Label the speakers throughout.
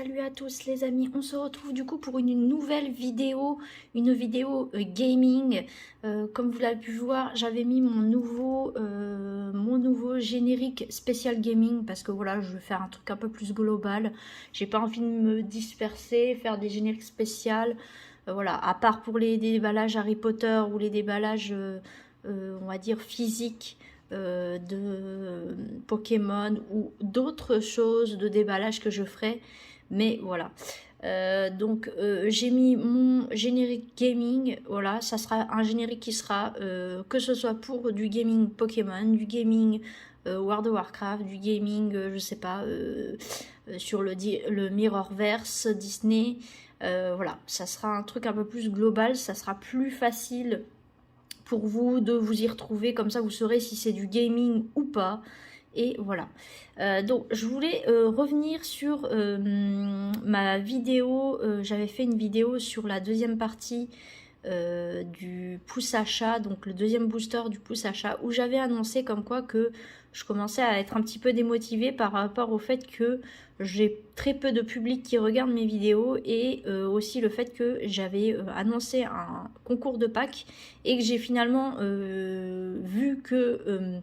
Speaker 1: Salut à tous les amis, on se retrouve du coup pour une nouvelle vidéo, gaming. Comme vous l'avez pu voir, j'avais mis mon nouveau générique spécial gaming parce que voilà, je veux faire un truc un peu plus global. J'ai pas envie de me disperser, faire des génériques spéciaux. Voilà, à part pour les déballages Harry Potter ou les déballages, on va dire physiques. De Pokémon ou d'autres choses de déballage que je ferai, mais voilà. J'ai mis mon générique gaming, voilà, ça sera un générique qui sera que ce soit pour du gaming Pokémon, du gaming World of Warcraft, du gaming je sais pas sur le Mirrorverse Disney, voilà, ça sera un truc un peu plus global, ça sera plus facile pour vous de vous y retrouver, comme ça vous saurez si c'est du gaming ou pas. Et voilà. Donc je voulais revenir sur ma vidéo. J'avais fait une vidéo sur la deuxième partie du pouce achat, donc le deuxième booster du pouce achat, où j'avais annoncé comme quoi que je commençais à être un petit peu démotivée par rapport au fait que j'ai très peu de public qui regarde mes vidéos et aussi le fait que j'avais annoncé un concours de Pâques et que j'ai finalement vu que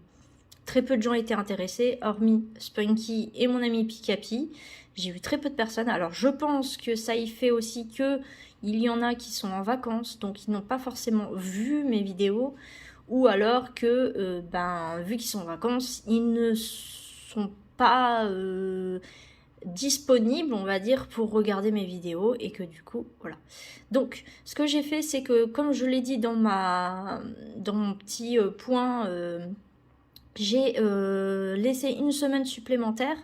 Speaker 1: très peu de gens étaient intéressés, hormis Spunky et mon ami Pikapi. J'ai vu très peu de personnes. Alors je pense que ça y fait aussi que il y en a qui sont en vacances, donc ils n'ont pas forcément vu mes vidéos, ou alors que, vu qu'ils sont en vacances, ils ne sont pas disponibles, on va dire, pour regarder mes vidéos, et que du coup, voilà. Donc, ce que j'ai fait, c'est que, comme je l'ai dit dans mon petit point, j'ai laissé une semaine supplémentaire.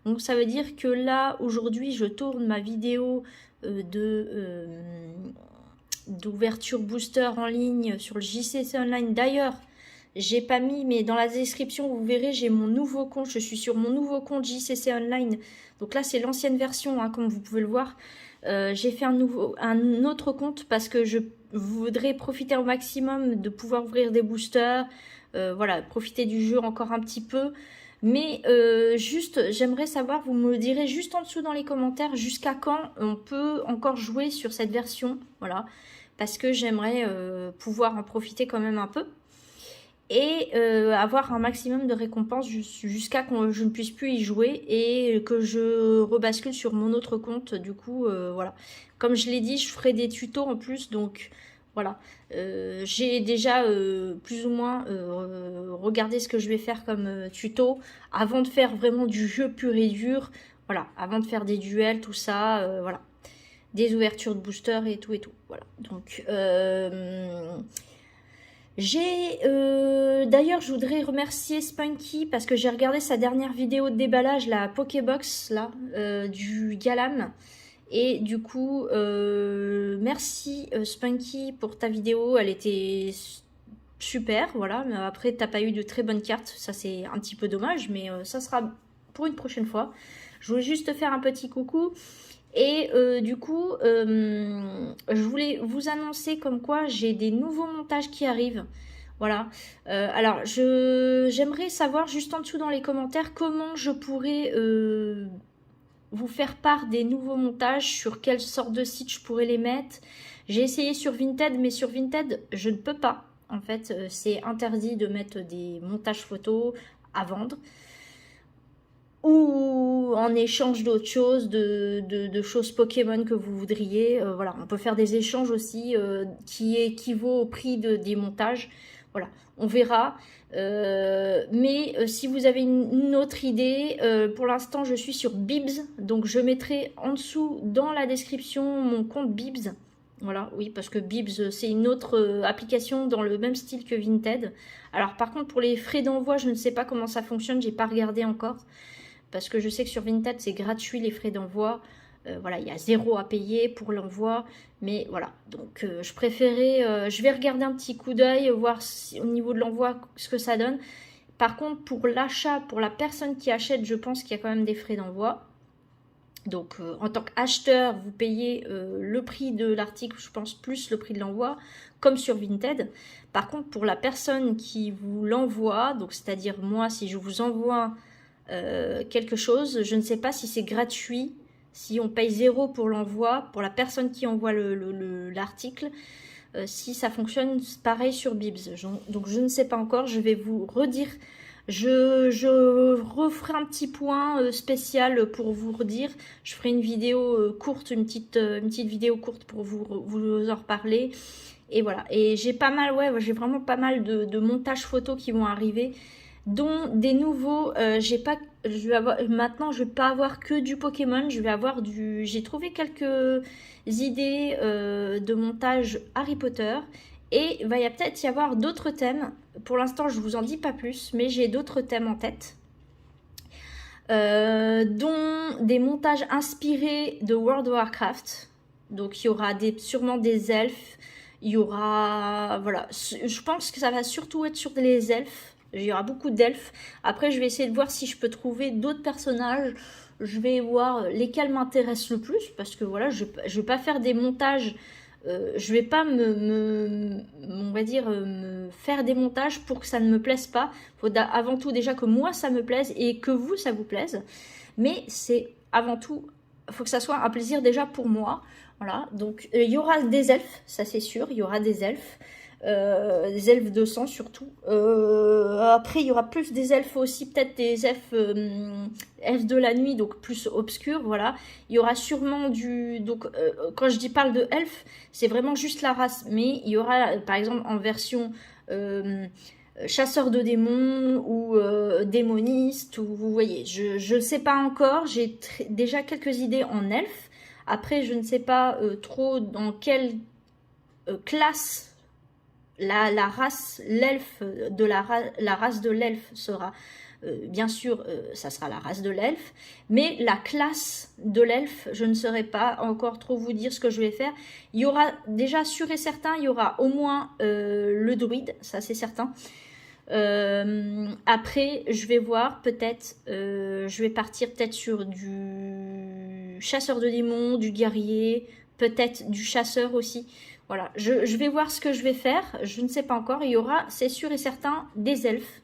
Speaker 1: Donc ça veut dire que là, aujourd'hui, je tourne ma vidéo d'ouverture booster en ligne sur le JCC Online. D'ailleurs, j'ai pas mis, mais dans la description, vous verrez, j'ai mon nouveau compte. Je suis sur mon nouveau compte JCC Online. Donc là, c'est l'ancienne version, hein, comme vous pouvez le voir. J'ai fait un autre compte parce que je voudrais profiter au maximum de pouvoir ouvrir des boosters. Voilà, profiter du jeu encore un petit peu. Mais juste, j'aimerais savoir, vous me le direz juste en dessous dans les commentaires, jusqu'à quand on peut encore jouer sur cette version. Voilà, parce que j'aimerais pouvoir en profiter quand même un peu. Et avoir un maximum de récompenses jusqu'à que je ne puisse plus y jouer et que je rebascule sur mon autre compte. Du coup, voilà. Comme je l'ai dit, je ferai des tutos en plus, donc voilà. J'ai déjà plus ou moins regardé ce que je vais faire comme tuto avant de faire vraiment du jeu pur et dur. Voilà, avant de faire des duels, tout ça, voilà. Des ouvertures de booster et tout et tout. Voilà. Donc, d'ailleurs, je voudrais remercier Spunky parce que j'ai regardé sa dernière vidéo de déballage, la Pokébox là, du Galam. Et du coup, merci Spunky pour ta vidéo, elle était super, voilà. Mais après, t'as pas eu de très bonnes cartes, ça c'est un petit peu dommage, mais ça sera pour une prochaine fois. Je voulais juste te faire un petit coucou. Et du coup, je voulais vous annoncer comme quoi j'ai des nouveaux montages qui arrivent. Voilà. Alors, j'aimerais savoir juste en dessous dans les commentaires comment je pourrais vous faire part des nouveaux montages, sur quelle sorte de site je pourrais les mettre. J'ai essayé sur Vinted, mais sur Vinted, je ne peux pas. En fait, c'est interdit de mettre des montages photos à vendre. Ou en échange d'autres choses, de choses Pokémon que vous voudriez. Voilà, on peut faire des échanges aussi qui équivaut au prix des montages. Voilà, on verra. Mais si vous avez une autre idée, pour l'instant je suis sur Bibs, donc je mettrai en dessous dans la description mon compte Bibs. Voilà, oui, parce que Bibs c'est une autre application dans le même style que Vinted. Alors par contre pour les frais d'envoi, je ne sais pas comment ça fonctionne, j'ai pas regardé encore. Parce que je sais que sur Vinted, c'est gratuit les frais d'envoi. Voilà, il y a 0 à payer pour l'envoi. Mais voilà, donc je préférais... je vais regarder un petit coup d'œil, voir si, au niveau de l'envoi ce que ça donne. Par contre, pour l'achat, pour la personne qui achète, je pense qu'il y a quand même des frais d'envoi. Donc en tant qu'acheteur, vous payez le prix de l'article, je pense, plus le prix de l'envoi, comme sur Vinted. Par contre, pour la personne qui vous l'envoie, donc c'est-à-dire moi, si je vous envoie... quelque chose, je ne sais pas si c'est gratuit, si on paye 0 pour l'envoi, pour la personne qui envoie l'article, si ça fonctionne pareil sur Bibs. Donc je ne sais pas encore, je vais vous redire. Je referai un petit point spécial pour vous redire. Je ferai une vidéo courte, une petite vidéo courte pour vous en reparler. Et voilà. Et j'ai pas mal, ouais, j'ai vraiment pas mal de montages photos qui vont arriver, dont des nouveaux. Maintenant, je vais pas avoir que du Pokémon. Je vais avoir j'ai trouvé quelques idées de montage Harry Potter. Et il va peut-être y avoir d'autres thèmes. Pour l'instant, je vous en dis pas plus, mais j'ai d'autres thèmes en tête. Dont des montages inspirés de World of Warcraft. Donc il y aura sûrement des elfes. Il y aura... Voilà. Je pense que ça va surtout être sur les elfes. Il y aura beaucoup d'elfes. Après, je vais essayer de voir si je peux trouver d'autres personnages. Je vais voir lesquels m'intéressent le plus. Parce que voilà, je vais pas faire des montages... je vais pas on va dire, me faire des montages pour que ça ne me plaise pas. Il faut avant tout déjà que moi ça me plaise et que vous ça vous plaise. Mais c'est avant tout, il faut que ça soit un plaisir déjà pour moi. Voilà, donc il y aura des elfes, ça c'est sûr, il y aura des elfes de sang surtout. Après il y aura plus des elfes aussi, peut-être des elfes de la nuit, donc plus obscurs, voilà. Il y aura sûrement donc quand je parle de elfes, c'est vraiment juste la race, mais il y aura par exemple en version chasseur de démons ou démoniste, ou vous voyez, je sais pas encore, j'ai déjà quelques idées en elfes. Après, je ne sais pas trop dans quelle classe la race, l'elfe, la race de l'elfe sera. Bien sûr, ça sera la race de l'elfe, mais la classe de l'elfe, je ne saurais pas encore trop vous dire ce que je vais faire. Il y aura déjà sûr et certain, il y aura au moins le druide, ça c'est certain. Après, je vais voir peut-être, je vais partir peut-être sur du chasseur de démons, du guerrier, peut-être du chasseur aussi. Voilà, je vais voir ce que je vais faire, je ne sais pas encore. Il y aura, c'est sûr et certain, des elfes.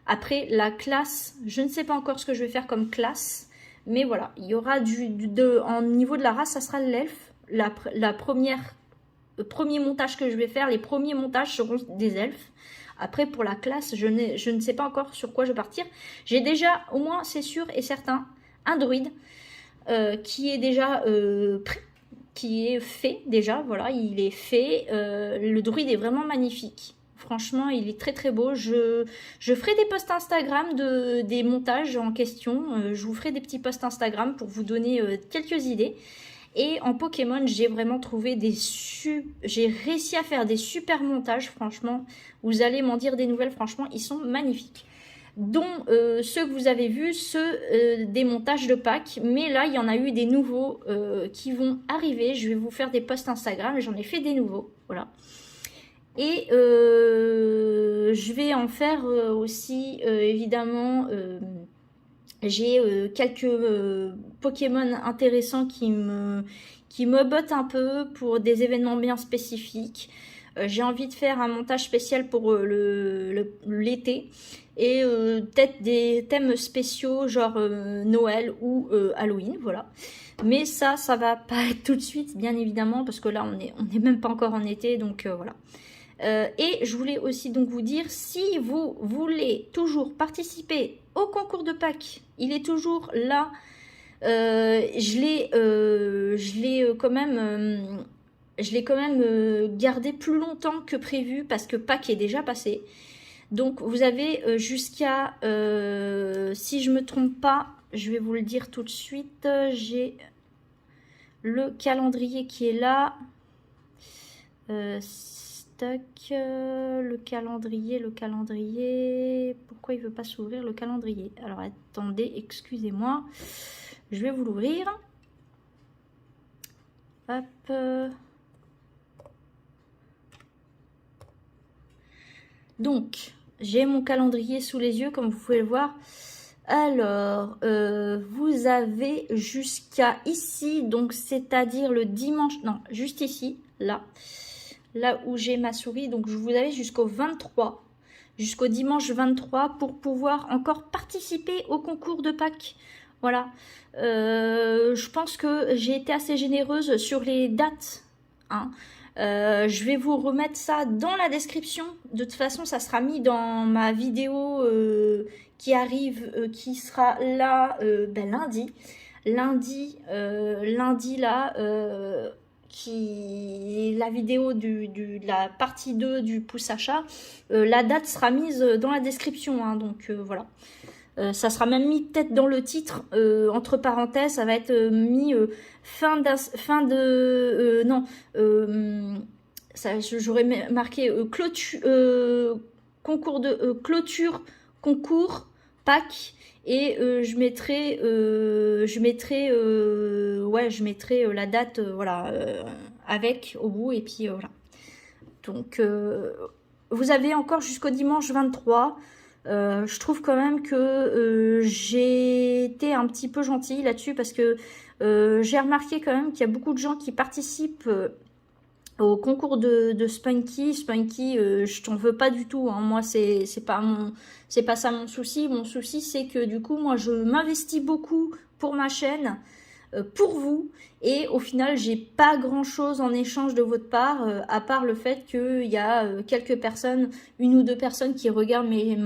Speaker 1: Après, la classe, je ne sais pas encore ce que je vais faire comme classe, mais voilà, il y aura en niveau de la race, ça sera l'elfe. Le premier montage que je vais faire, les premiers montages seront des elfes. Après, pour la classe, je ne sais pas encore sur quoi je vais partir. J'ai déjà, au moins, c'est sûr et certain, un druide qui est déjà prêt, qui est fait déjà. Voilà, il est fait. Le druide est vraiment magnifique. Franchement, il est très très beau. Je ferai des posts Instagram des montages en question. Je vous ferai des petits posts Instagram pour vous donner quelques idées. Et en Pokémon, j'ai vraiment trouvé j'ai réussi à faire des super montages, franchement. Vous allez m'en dire des nouvelles, franchement, ils sont magnifiques. Dont ceux que vous avez vus, ceux des montages de Pâques. Mais là, il y en a eu des nouveaux qui vont arriver. Je vais vous faire des posts Instagram, j'en ai fait des nouveaux, voilà. Et je vais en faire aussi, évidemment... j'ai quelques Pokémon intéressants qui me bottent un peu pour des événements bien spécifiques. J'ai envie de faire un montage spécial pour l'été. Et peut-être des thèmes spéciaux genre Noël ou Halloween, voilà. Mais ça va pas être tout de suite, bien évidemment, parce que là, on est même pas encore en été, donc voilà. Et je voulais aussi donc vous dire, si vous voulez toujours participer au concours de Pâques, il est toujours là. Je l'ai quand même gardé plus longtemps que prévu parce que Pâques est déjà passé. Donc vous avez jusqu'à, si je me trompe pas, je vais vous le dire tout de suite, j'ai le calendrier qui est là. Le calendrier, pourquoi il veut pas s'ouvrir le calendrier? Alors attendez, excusez-moi, je vais vous l'ouvrir. Hop. Donc j'ai mon calendrier sous les yeux comme vous pouvez le voir. Alors vous avez jusqu'à ici, donc c'est-à-dire le dimanche, non juste ici, là où j'ai ma souris, donc je vous avais jusqu'au 23, jusqu'au dimanche 23 pour pouvoir encore participer au concours de Pâques. Voilà. Je pense que j'ai été assez généreuse sur les dates, hein. Je vais vous remettre ça dans la description. De toute façon, ça sera mis dans ma vidéo qui arrive, qui sera là ben, lundi. Lundi là, la vidéo de la partie 2 du pouce achat. La date sera mise dans la description, hein, donc voilà. Ça sera même mis peut-être dans le titre, entre parenthèses, ça va être mis non, j'aurais marqué concours de clôture, concours, pack, et ouais, je mettrai la date, voilà, avec au bout, et puis voilà. Donc, vous avez encore jusqu'au dimanche 23. Je trouve quand même que j'ai été un petit peu gentille là-dessus parce que j'ai remarqué quand même qu'il y a beaucoup de gens qui participent au concours de Spunky. Spunky, je t'en veux pas du tout, hein. Moi, c'est pas ça mon souci. Mon souci, c'est que du coup, moi, je m'investis beaucoup pour ma chaîne, pour vous, et au final j'ai pas grand chose en échange de votre part, à part le fait qu'il y a quelques personnes, une ou deux personnes qui regardent mes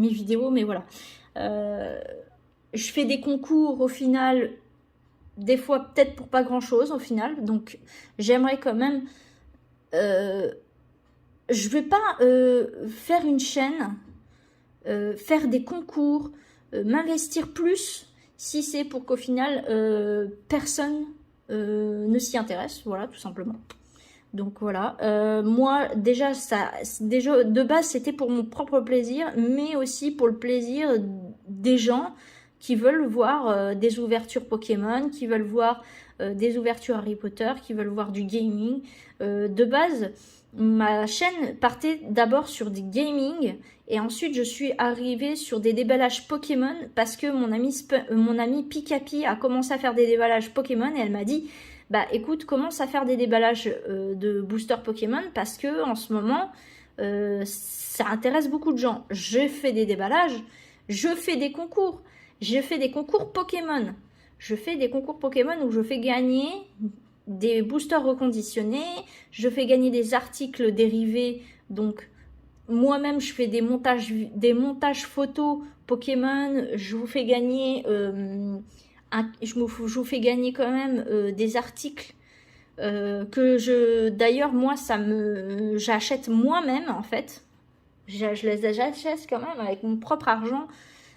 Speaker 1: vidéos, mais voilà. Je fais des concours au final, des fois peut-être pour pas grand chose au final, donc j'aimerais quand même, je vais pas faire une chaîne, faire des concours, m'investir plus si c'est pour qu'au final personne ne s'y intéresse, voilà, tout simplement. Donc voilà, moi déjà de base c'était pour mon propre plaisir, mais aussi pour le plaisir des gens qui veulent voir des ouvertures Pokémon, qui veulent voir des ouvertures Harry Potter, qui veulent voir du gaming. De base, ma chaîne partait d'abord sur du gaming, et ensuite je suis arrivée sur des déballages Pokémon parce que mon ami Pikapi a commencé à faire des déballages Pokémon, et elle m'a dit bah écoute, commence à faire des déballages de booster Pokémon parce que en ce moment ça intéresse beaucoup de gens. Je fais des déballages, je fais des concours, Pokémon. Je fais des concours Pokémon où je fais gagner des boosters reconditionnés, je fais gagner des articles dérivés, donc moi-même je fais des montages photos Pokémon, je vous fais gagner je vous fais gagner quand même des articles d'ailleurs moi j'achète moi-même en fait, je les achète quand même avec mon propre argent.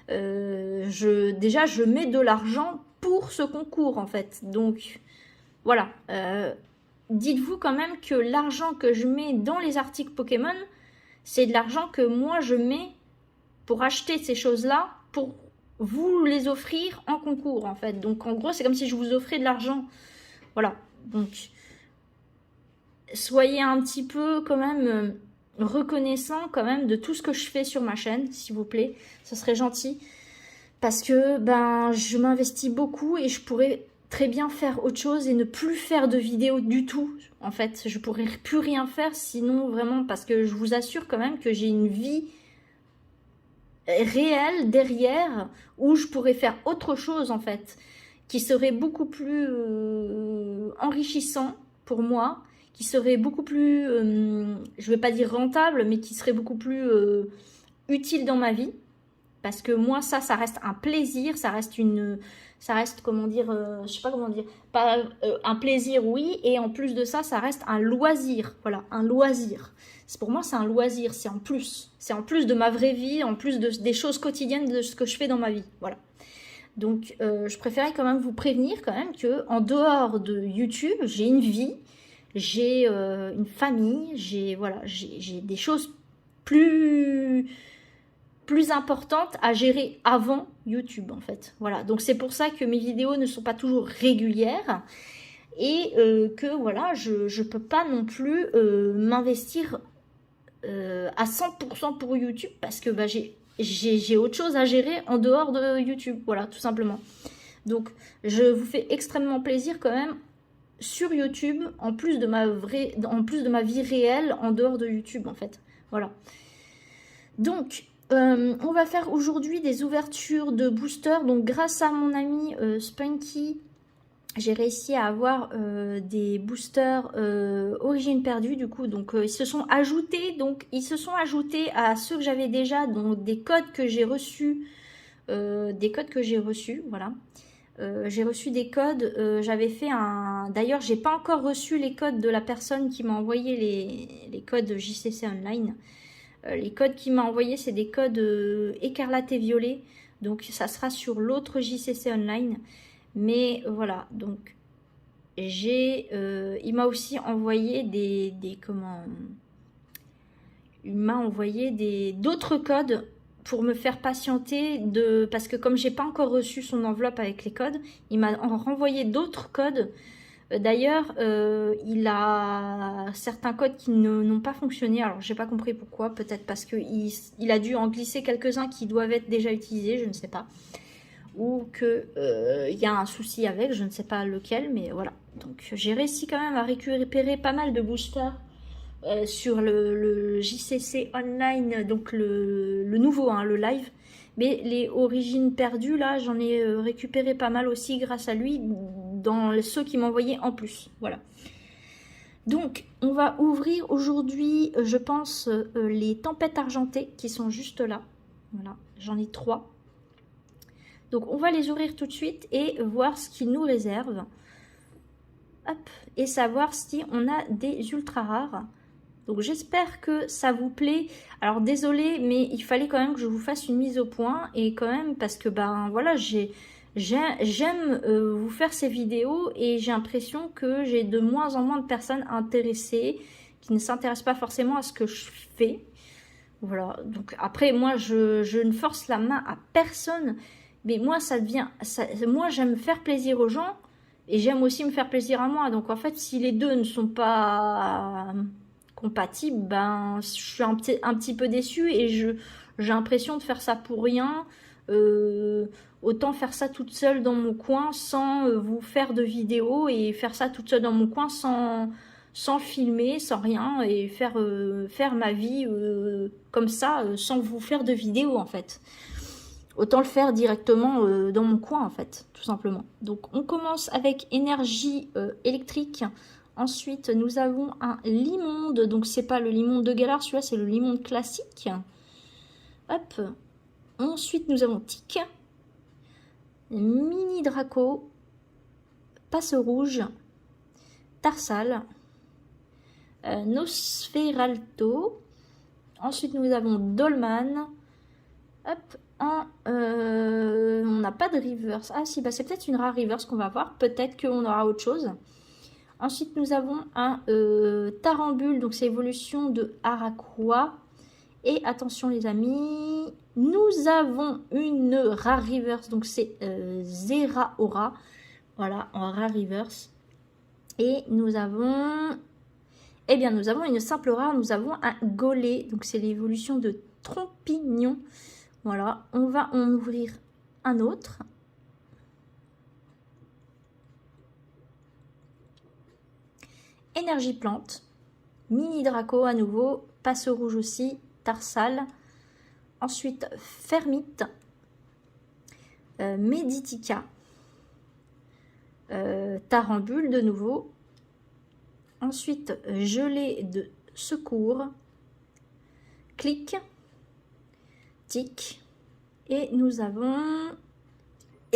Speaker 1: Déjà je mets de l'argent pour ce concours en fait, donc voilà. Dites-vous quand même que l'argent que je mets dans les articles Pokémon, c'est de l'argent que moi je mets pour acheter ces choses-là, pour vous les offrir en concours en fait. Donc en gros c'est comme si je vous offrais de l'argent. Voilà, donc soyez un petit peu quand même reconnaissant quand même de tout ce que je fais sur ma chaîne, s'il vous plaît, ce serait gentil. Parce que ben je m'investis beaucoup et je pourrais très bien faire autre chose et ne plus faire de vidéos du tout. En fait, je pourrais plus rien faire sinon vraiment, parce que je vous assure quand même que j'ai une vie réelle derrière où je pourrais faire autre chose en fait, qui serait beaucoup plus enrichissant pour moi, qui serait beaucoup plus, je vais pas dire rentable, mais qui serait beaucoup plus utile dans ma vie. Parce que moi, ça reste un plaisir, ça reste comment dire, je sais pas comment dire, pas un plaisir, oui, et en plus de ça, ça reste un loisir, voilà, un loisir. Pour moi, c'est un loisir, c'est en plus de ma vraie vie, en plus des choses quotidiennes de ce que je fais dans ma vie, voilà. Donc, je préférais quand même vous prévenir quand même que en dehors de YouTube, j'ai une vie, j'ai une famille, j'ai des choses plus importantes à gérer avant YouTube en fait. Voilà, donc c'est pour ça que mes vidéos ne sont pas toujours régulières et que voilà, je peux pas non plus m'investir à 100% pour YouTube parce que bah, j'ai autre chose à gérer en dehors de YouTube, voilà, tout simplement. Donc je vous fais extrêmement plaisir quand même sur YouTube, en plus de ma vie réelle en dehors de YouTube en fait. Voilà. Donc On va faire aujourd'hui des ouvertures de boosters. Donc grâce à mon ami Spunky, j'ai réussi à avoir des boosters origine perdue du coup. Donc ils se sont ajoutés. Donc ils se sont ajoutés à ceux que j'avais déjà. Donc des codes que j'ai reçus. Voilà. J'ai reçu des codes. J'avais fait un. D'ailleurs, j'ai pas encore reçu les codes de la personne qui m'a envoyé les codes JCC Online. Les codes qu'il m'a envoyés, c'est des codes écarlate et violet. Donc ça sera sur l'autre JCC Online. Mais voilà, donc il m'a aussi envoyé il m'a envoyé d'autres codes pour me faire patienter parce que comme j'ai pas encore reçu son enveloppe avec les codes, il m'a renvoyé d'autres codes. D'ailleurs, il a certains codes qui n'ont pas fonctionné. Alors, j'ai pas compris pourquoi. Peut-être parce qu'il a dû en glisser quelques-uns qui doivent être déjà utilisés, je ne sais pas. Ou qu'il y a un souci avec, je ne sais pas lequel, mais voilà. Donc, j'ai réussi quand même à récupérer pas mal de boosters sur le JCC Online, donc le nouveau, hein, le live. Mais les origines perdues, là, j'en ai récupéré pas mal aussi grâce à lui dans ceux qui m'envoyaient en plus. Voilà. Donc, on va ouvrir aujourd'hui, je pense, les tempêtes argentées qui sont juste là. Voilà, j'en ai 3. Donc, on va les ouvrir tout de suite et voir ce qu'ils nous réservent. Hop, et savoir si on a des ultra rares. Donc j'espère que ça vous plaît. Alors désolé, mais il fallait quand même que je vous fasse une mise au point. Et quand même, parce que ben voilà, j'aime vous faire ces vidéos. Et j'ai l'impression que j'ai de moins en moins de personnes intéressées, qui ne s'intéressent pas forcément à ce que je fais. Voilà, donc après moi je ne force la main à personne. Mais moi moi j'aime faire plaisir aux gens. Et j'aime aussi me faire plaisir à moi. Donc en fait, si les deux ne sont pas compatible, ben je suis un petit peu déçue et j'ai l'impression de faire ça pour rien. Autant faire ça toute seule dans mon coin sans vous faire de vidéos et faire ça toute seule dans mon coin sans filmer, sans rien et faire ma vie comme ça sans vous faire de vidéos en fait. Autant le faire directement dans mon coin en fait, tout simplement. Donc on commence avec énergie électrique. Ensuite, nous avons un limonde. Donc, c'est pas le limonde de galère, celui-là, c'est le limonde classique. Hop. Ensuite, nous avons Tic. Mini Draco. Passe rouge. Tarsal. Nosferalto. Ensuite, nous avons Dolman. Hop. On n'a pas de reverse. Ah, si, bah, c'est peut-être une rare reverse qu'on va voir. Peut-être qu'on aura autre chose. Ensuite, nous avons un Tarambule, donc c'est évolution de Araqua. Et attention les amis, nous avons une rare reverse, donc c'est Zeraora. Voilà, en rare reverse. Et nous avons... Eh bien, nous avons une simple rare, nous avons un Golé, donc c'est l'évolution de Trompignon. Voilà, on va en ouvrir un autre. Énergie plante, mini Draco à nouveau, passe rouge aussi, Tarsal. Ensuite, Fermite, Meditica, Tarambule de nouveau. Ensuite, Gelée de secours, Clic, Tic. Et nous avons...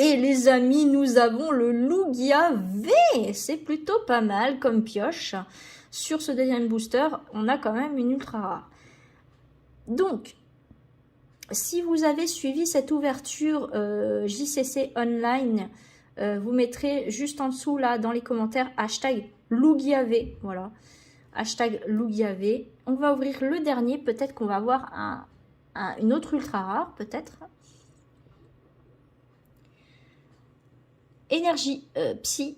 Speaker 1: Et les amis, nous avons le Lugia V. C'est plutôt pas mal comme pioche. Sur ce deuxième booster, on a quand même une ultra rare. Donc, si vous avez suivi cette ouverture JCC Online, vous mettrez juste en dessous, là, dans les commentaires, hashtag Lugia V. Voilà, hashtag Lugia V. On va ouvrir le dernier. Peut-être qu'on va avoir une autre ultra rare, peut-être. Énergie Psy,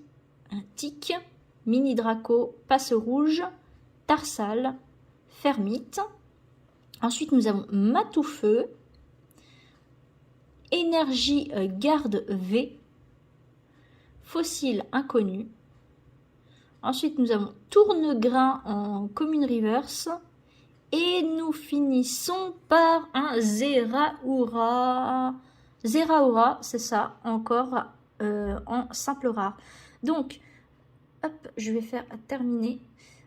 Speaker 1: Tic, Mini Draco, Passe rouge, Tarsal, Fermite. Ensuite, nous avons Matoufeu, Énergie Garde V, Fossile Inconnu. Ensuite, nous avons Tournegrain en Commune Reverse Et nous finissons par un Zeraora. Zeraora, c'est ça, encore en simple rare. Donc, hop, je vais faire terminer.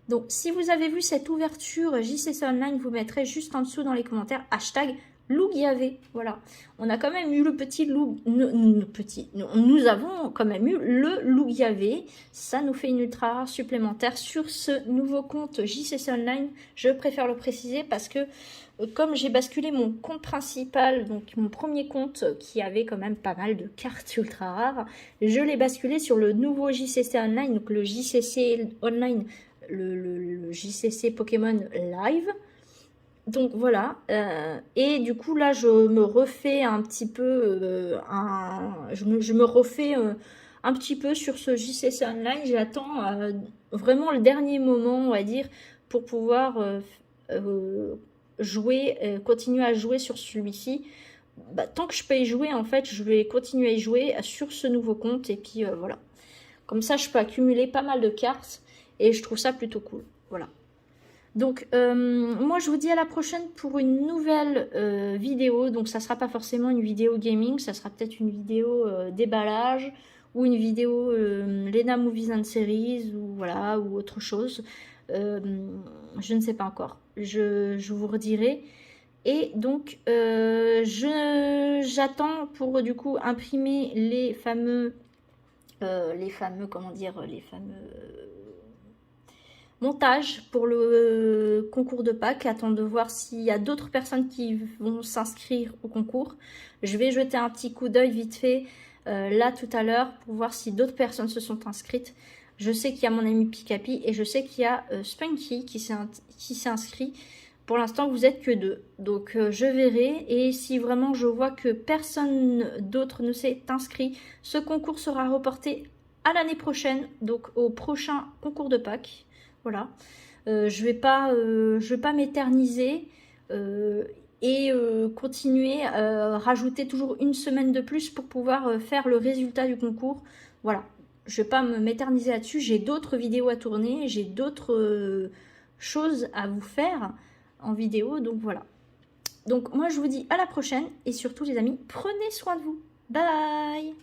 Speaker 1: Donc, si vous avez vu cette ouverture JCC Online, vous mettrez juste en dessous dans les commentaires hashtag Loup-Gavé. Voilà, on a quand même eu le petit loup. Nous avons quand même eu le Loup-Gavé. Ça nous fait une ultra rare supplémentaire sur ce nouveau compte JCC Online. Je préfère le préciser parce que comme j'ai basculé mon compte principal, donc mon premier compte qui avait quand même pas mal de cartes ultra rares, je l'ai basculé sur le nouveau JCC Online, donc le JCC Online, le JCC Pokémon Live. Donc voilà, et du coup là je me refais un petit peu, je me refais un petit peu sur ce JCC Online. J'attends vraiment le dernier moment, on va dire, pour pouvoir jouer, continuer à jouer sur celui-ci. Bah, tant que je peux y jouer, en fait, je vais continuer à y jouer sur ce nouveau compte. Et puis voilà, comme ça je peux accumuler pas mal de cartes et je trouve ça plutôt cool. Voilà. Donc moi je vous dis à la prochaine pour une nouvelle vidéo. Donc ça sera pas forcément une vidéo gaming, ça sera peut-être une vidéo déballage ou une vidéo Lena Movies and Series ou voilà, ou autre chose. Je ne sais pas encore, je vous redirai. Et donc j'attends pour du coup imprimer les fameux comment dire, les fameux montage pour le concours de Pâques. Attends de voir s'il y a d'autres personnes qui vont s'inscrire au concours. Je vais jeter un petit coup d'œil vite fait là tout à l'heure pour voir si d'autres personnes se sont inscrites. Je sais qu'il y a mon ami Pikapi et je sais qu'il y a Spunky qui s'est inscrit. Pour l'instant, vous êtes que 2. Donc, je verrai. Et si vraiment je vois que personne d'autre ne s'est inscrit, ce concours sera reporté à l'année prochaine. Donc, au prochain concours de Pâques. Voilà. Je vais pas m'éterniser et continuer à rajouter toujours une semaine de plus pour pouvoir faire le résultat du concours. Voilà. Je vais pas m'éterniser là-dessus. J'ai d'autres vidéos à tourner. J'ai d'autres choses à vous faire en vidéo. Donc voilà. Donc moi je vous dis à la prochaine. Et surtout les amis, prenez soin de vous. Bye!